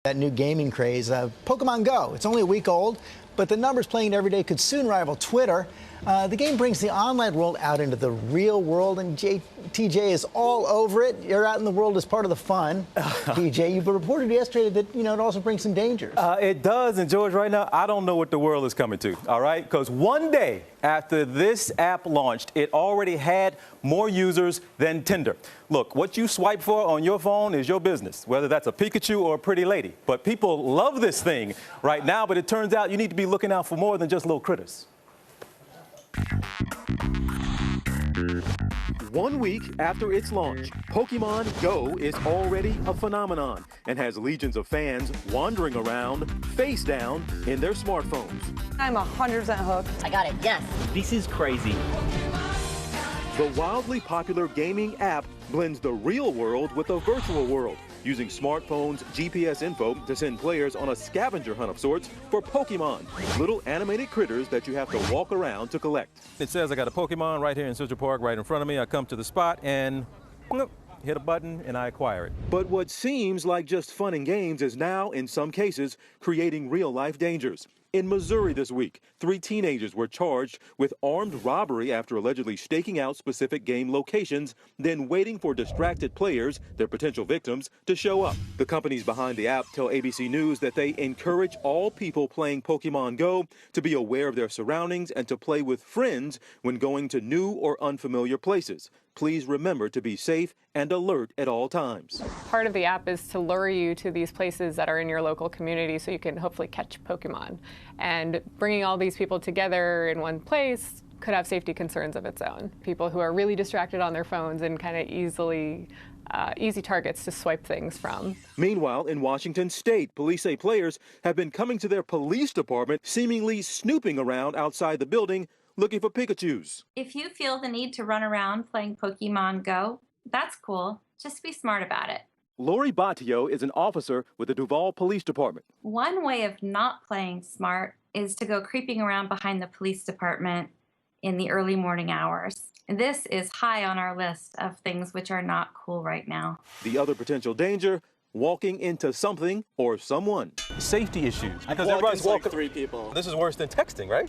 That new gaming craze, Pokemon Go. It's only a week old, but the numbers playing it every day could soon rival Twitter. The game brings the online world out into the real world, and TJ is all over it. You're out in the world as part of the fun. TJ, you reported yesterday that, it also brings some dangers. It does, and George, right now, I don't know what the world is coming to, all right? Because one day after this app launched, it already had more users than Tinder. Look, what you swipe for on your phone is your business, whether that's a Pikachu or a pretty lady. But people love this thing right now, but it turns out you need to be looking out for more than just little critters. 1 week after its launch, Pokemon Go is already a phenomenon and has legions of fans wandering around face down in their smartphones. I'm 100% hooked. I got it, yes. This is crazy. The wildly popular gaming app blends the real world with the virtual world, using smartphones' GPS info to send players on a scavenger hunt of sorts for Pokemon, little animated critters that you have to walk around to collect. It says I got a Pokemon right here in Central Park right in front of me. I come to the spot and hit a button and I acquire it. But what seems like just fun and games is now, in some cases, creating real-life dangers. In Missouri this week, 3 teenagers were charged with armed robbery after allegedly staking out specific game locations, then waiting for distracted players, their potential victims, to show up. The companies behind the app tell ABC News that they encourage all people playing Pokemon Go to be aware of their surroundings and to play with friends when going to new or unfamiliar places. Please remember to be safe and alert at all times. Part of the app is to lure you to these places that are in your local community so you can hopefully catch Pokemon. And bringing all these people together in one place could have safety concerns of its own. People who are really distracted on their phones and kind of easy targets to swipe things from. Meanwhile, in Washington State, police say players have been coming to their police department, seemingly snooping around outside the building, looking for Pikachus. If you feel the need to run around playing Pokemon Go, that's cool. Just be smart about it. Lori Battio is an officer with the Duval Police Department. One way of not playing smart is to go creeping around behind the police department in the early morning hours. And this is high on our list of things which are not cool right now. The other potential danger, walking into something or someone. Safety issues. Because everybody's walking like 3 people. This is worse than texting, right?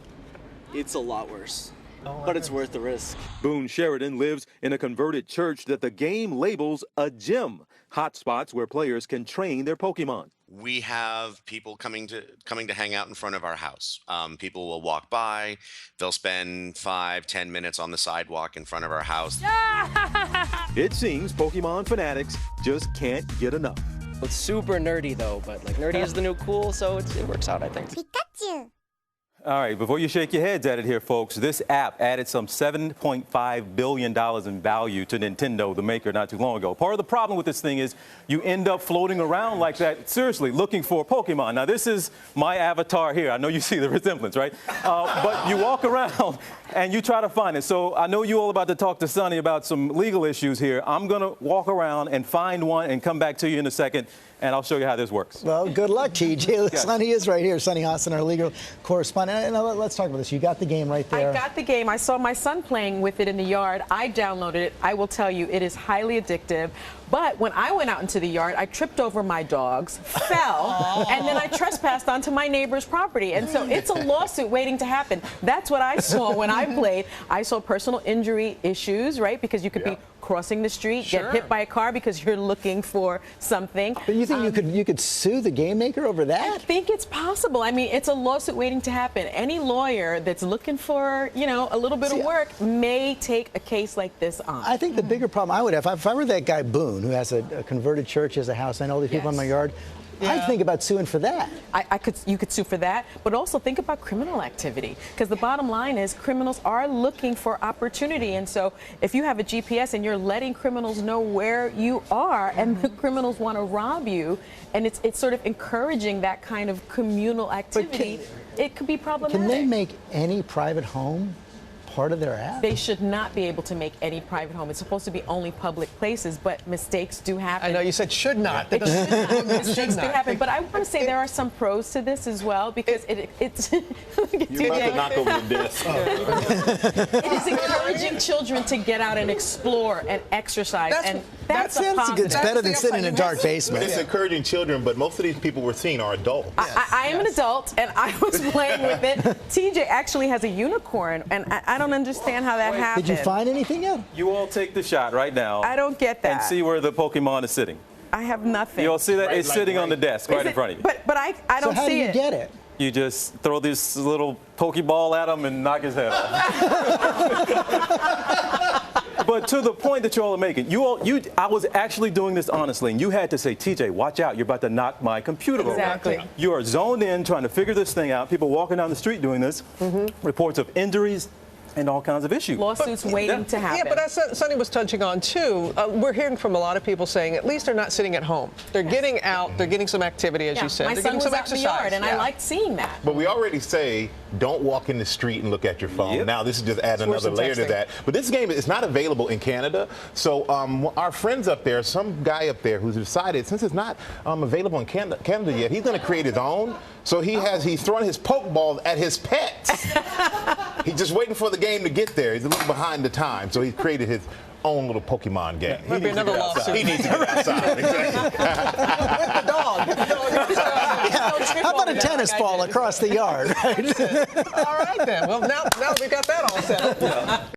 It's a lot worse. But it's worth the risk. Boone Sheridan lives in a converted church that the game labels a gym, hotspots where players can train their Pokemon. We have people coming to hang out in front of our house. People will walk by. They'll spend 5-10 minutes on the sidewalk in front of our house. It seems Pokemon fanatics just can't get enough. It's super nerdy though, but like nerdy is the new cool, so it works out, I think. Pikachu. All right, before you shake your heads at it here, folks, this app added some $7.5 billion in value to Nintendo, the maker, not too long ago. Part of the problem with this thing is you end up floating around like that, seriously, looking for Pokemon. Now, this is my avatar here. I know you see the resemblance, right? But you walk around and you try to find it. So I know you're all about to talk to Sonny about some legal issues here. I'm going to walk around and find one and come back to you in a second, and I'll show you how this works. Well, good luck, TJ. Sonny is right here. Sonny Hassan, our legal correspondent. And let's talk about this. You got the game right there. I got the game. I saw my son playing with it in the yard. I downloaded it. I will tell you, it is highly addictive. But when I went out into the yard, I tripped over my dogs, fell, and then I trespassed onto my neighbor's property. And so it's a lawsuit waiting to happen. That's what I saw when I played. I saw personal injury issues, right? Because you could be crossing the street, get hit by a car because you're looking for something. But you think you could sue the game maker over that? I think it's possible. I mean, it's a lawsuit waiting to happen. Any lawyer that's looking for, a little bit of work may take a case like this on. I think the bigger problem I would have, if I were that guy Boone, who has a converted church, has a house, and all these people in my yard, I'd think about suing for that. You could sue for that, but also think about criminal activity, because the bottom line is criminals are looking for opportunity, and so if you have a GPS and you're letting criminals know where you are, and the criminals want to rob you, and it's sort of encouraging that kind of communal activity, it could be problematic. Can they make any private home part of their app? They should not be able to make any private home. It's supposed to be only public places, but mistakes do happen. I know you said should not. It should not. Mistakes do not. happen. But I want to say there are some pros to this as well, because it's You're about to knock over the desk. it is encouraging children to get out and explore and exercise, and that's a It's positive. better than sitting in a dark basement. It's encouraging children, but most of these people we're seeing are adults. I am an adult, and I was playing with it. TJ actually has a unicorn, and I don't understand how that happened. Did you find anything yet? You all take the shot right now. I don't get that. And see where the Pokemon is sitting. I have nothing. You all see that? It's sitting on the desk right in front of you. But I don't So how do see you it. get it? You just throw this little Pokeball at him and knock his head off. But to the point that you all are making, I was actually doing this honestly, and you had to say, TJ, watch out, you're about to knock my computer over. Exactly. You are zoned in trying to figure this thing out. People walking down the street doing this, reports of injuries and all kinds of issues. Lawsuits waiting to happen. Yeah, but as Sonny was touching on too, we're hearing from a lot of people saying at least they're not sitting at home. They're getting out, they're getting some activity, as you said. My They're son getting was some out in the exercise. yard, and I liked seeing that. But we already say don't walk in the street and look at your phone. Yep. Now this is just add worse another than layer to texting. that. But this game is not available in Canada. So our friends up there, some guy up there who's decided since it's not available in Canada yet, he's going to create his own. So he's throwing his Pokeballs at his pets. He's just waiting for the game to get there. He's a little behind the time. So he's created his own little Pokemon game. Might be another lawsuit. He needs to get outside. Exactly. With the dog. Get the dog outside. How about a tennis ball across the yard? Right? All right then. Well, now we've got that all set up.